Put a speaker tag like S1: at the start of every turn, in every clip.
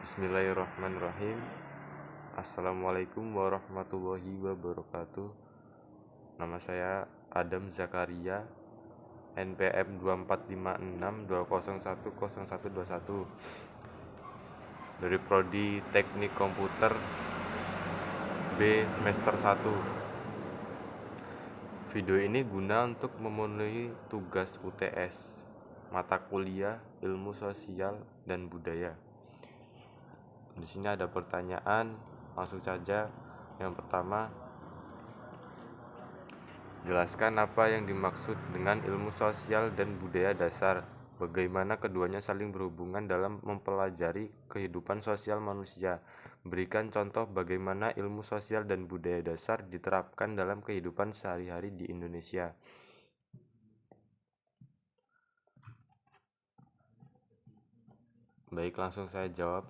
S1: Bismillahirrahmanirrahim. Assalamualaikum warahmatullahi wabarakatuh. Nama saya Adam Zakaria, NPM 245620100121 dari Prodi Teknik Komputer B semester 1. Video ini guna untuk memenuhi tugas UTS mata kuliah Ilmu Sosial dan Budaya. Di sini ada pertanyaan, langsung saja. Yang pertama, jelaskan apa yang dimaksud dengan ilmu sosial dan budaya dasar. Bagaimana keduanya saling berhubungan dalam mempelajari kehidupan sosial manusia. Berikan contoh bagaimana ilmu sosial dan budaya dasar diterapkan dalam kehidupan sehari-hari di Indonesia. Baik, langsung saya jawab.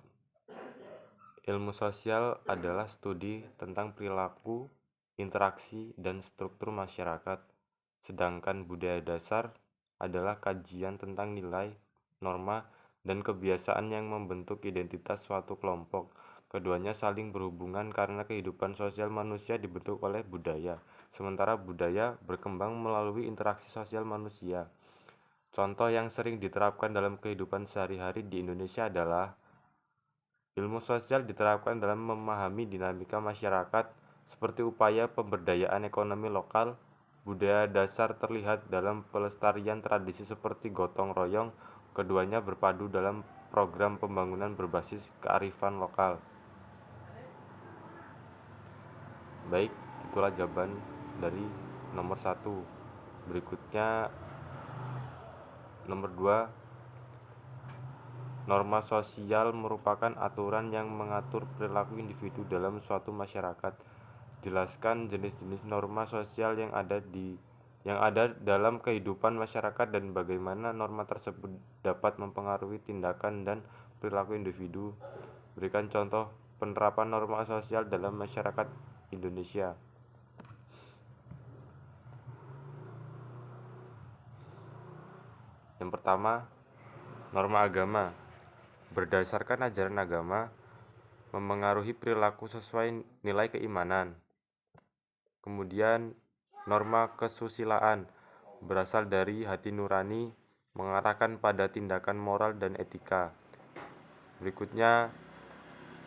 S1: Ilmu sosial adalah studi tentang perilaku, interaksi, dan struktur masyarakat, sedangkan budaya dasar adalah kajian tentang nilai, norma, dan kebiasaan yang membentuk identitas suatu kelompok. Keduanya saling berhubungan karena kehidupan sosial manusia dibentuk oleh budaya, sementara budaya berkembang melalui interaksi sosial manusia. Contoh yang sering diterapkan dalam kehidupan sehari-hari di Indonesia adalah ilmu sosial diterapkan dalam memahami dinamika masyarakat seperti upaya pemberdayaan ekonomi lokal. Budaya dasar terlihat dalam pelestarian tradisi seperti gotong royong. Keduanya berpadu dalam program pembangunan berbasis kearifan lokal. Baik, itulah jawaban dari nomor 1. Berikutnya nomor 2. Norma sosial merupakan aturan yang mengatur perilaku individu dalam suatu masyarakat. Jelaskan jenis-jenis norma sosial yang ada dalam kehidupan masyarakat dan bagaimana norma tersebut dapat mempengaruhi tindakan dan perilaku individu. Berikan contoh penerapan norma sosial dalam masyarakat Indonesia. Yang pertama, norma agama. Berdasarkan ajaran agama, memengaruhi perilaku sesuai nilai keimanan. Kemudian, norma kesusilaan berasal dari hati nurani, mengarahkan pada tindakan moral dan etika. Berikutnya,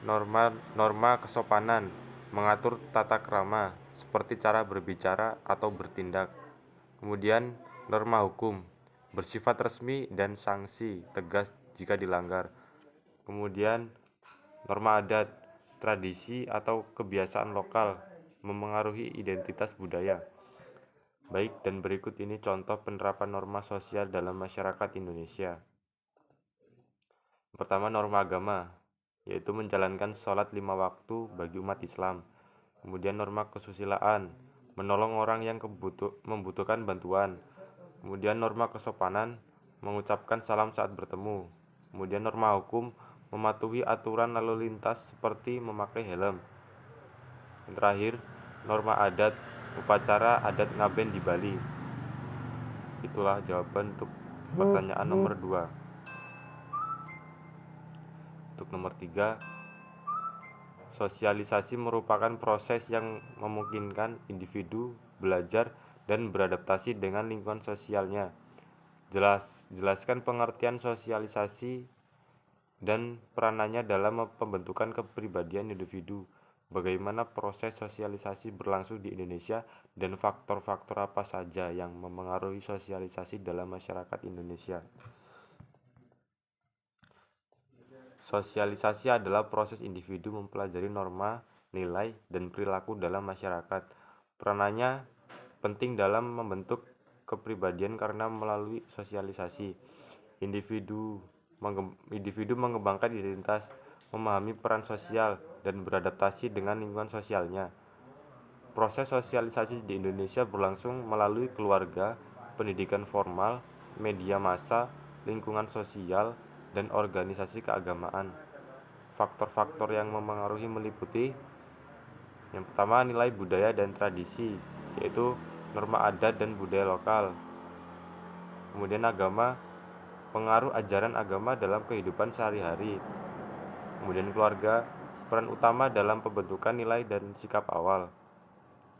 S1: norma kesopanan mengatur tata krama seperti cara berbicara atau bertindak. Kemudian, norma hukum bersifat resmi dan sanksi tegas jika dilanggar. Kemudian, norma adat, tradisi atau kebiasaan lokal memengaruhi identitas budaya. Baik, dan berikut ini contoh penerapan norma sosial dalam masyarakat Indonesia. Pertama, norma agama, yaitu menjalankan sholat 5 waktu bagi umat Islam. Kemudian norma kesusilaan, menolong orang yang membutuhkan bantuan. Kemudian norma kesopanan, mengucapkan salam saat bertemu. Kemudian norma hukum, mematuhi aturan lalu lintas seperti memakai helm. Yang terakhir, norma adat, upacara adat ngaben di Bali. Itulah jawaban untuk pertanyaan nomor 2. Untuk nomor 3, sosialisasi merupakan proses yang memungkinkan individu belajar dan beradaptasi dengan lingkungan sosialnya. Jelaskan pengertian sosialisasi dan peranannya dalam pembentukan kepribadian individu. Bagaimana proses sosialisasi berlangsung di Indonesia dan faktor-faktor apa saja yang memengaruhi sosialisasi dalam masyarakat Indonesia. Sosialisasi adalah proses individu mempelajari norma, nilai, dan perilaku dalam masyarakat. Peranannya penting dalam membentuk kepribadian karena melalui sosialisasi, individu mengembangkan identitas, memahami peran sosial, dan beradaptasi dengan lingkungan sosialnya. Proses sosialisasi di Indonesia berlangsung melalui keluarga, pendidikan formal, media massa, lingkungan sosial, dan organisasi keagamaan. Faktor-faktor yang memengaruhi meliputi: yang pertama, nilai budaya dan tradisi, yaitu norma adat dan budaya lokal. Kemudian agama, pengaruh ajaran agama dalam kehidupan sehari-hari. Kemudian keluarga, peran utama dalam pembentukan nilai dan sikap awal.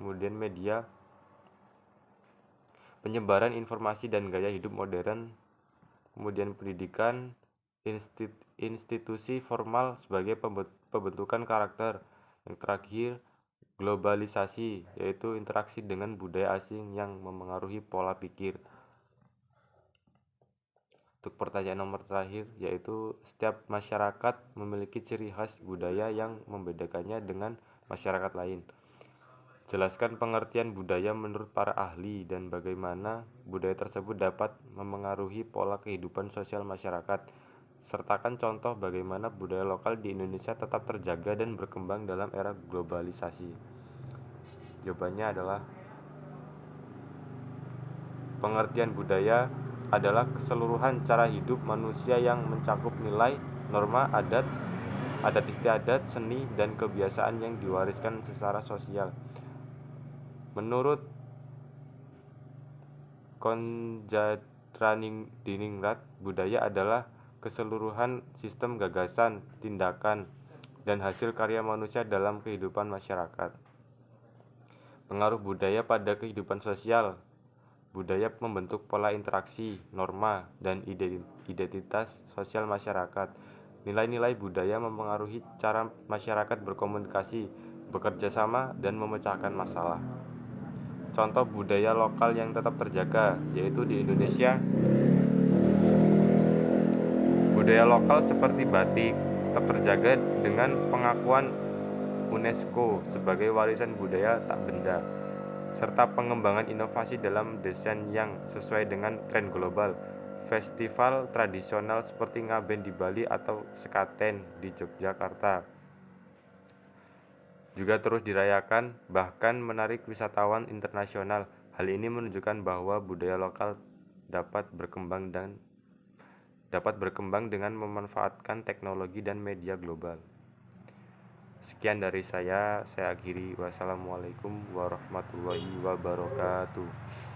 S1: Kemudian media, penyebaran informasi dan gaya hidup modern. Kemudian pendidikan, institusi formal sebagai pembentukan karakter. Yang terakhir, globalisasi, yaitu interaksi dengan budaya asing yang memengaruhi pola pikir. Untuk pertanyaan nomor terakhir, yaitu setiap masyarakat memiliki ciri khas budaya yang membedakannya dengan masyarakat lain. Jelaskan pengertian budaya menurut para ahli dan bagaimana budaya tersebut dapat memengaruhi pola kehidupan sosial masyarakat. Sertakan contoh bagaimana budaya lokal di Indonesia tetap terjaga dan berkembang dalam era globalisasi. Jawabannya adalah pengertian budaya adalah keseluruhan cara hidup manusia yang mencakup nilai, norma, adat istiadat, seni, dan kebiasaan yang diwariskan secara sosial. Menurut Konjadraningrat, budaya adalah keseluruhan sistem gagasan, tindakan, dan hasil karya manusia dalam kehidupan masyarakat. Pengaruh budaya pada kehidupan sosial. Budaya membentuk pola interaksi, norma, dan identitas sosial masyarakat. Nilai-nilai budaya mempengaruhi cara masyarakat berkomunikasi, bekerja sama, dan memecahkan masalah. Contoh budaya lokal yang tetap terjaga, yaitu di Indonesia, budaya lokal seperti batik tetap terjaga dengan pengakuan UNESCO sebagai warisan budaya tak benda, serta pengembangan inovasi dalam desain yang sesuai dengan tren global. Festival tradisional seperti Ngaben di Bali atau Sekaten di Yogyakarta juga terus dirayakan, bahkan menarik wisatawan internasional. Hal ini menunjukkan bahwa budaya lokal dapat berkembang dengan memanfaatkan teknologi dan media global. Sekian dari saya akhiri. Wassalamualaikum warahmatullahi wabarakatuh.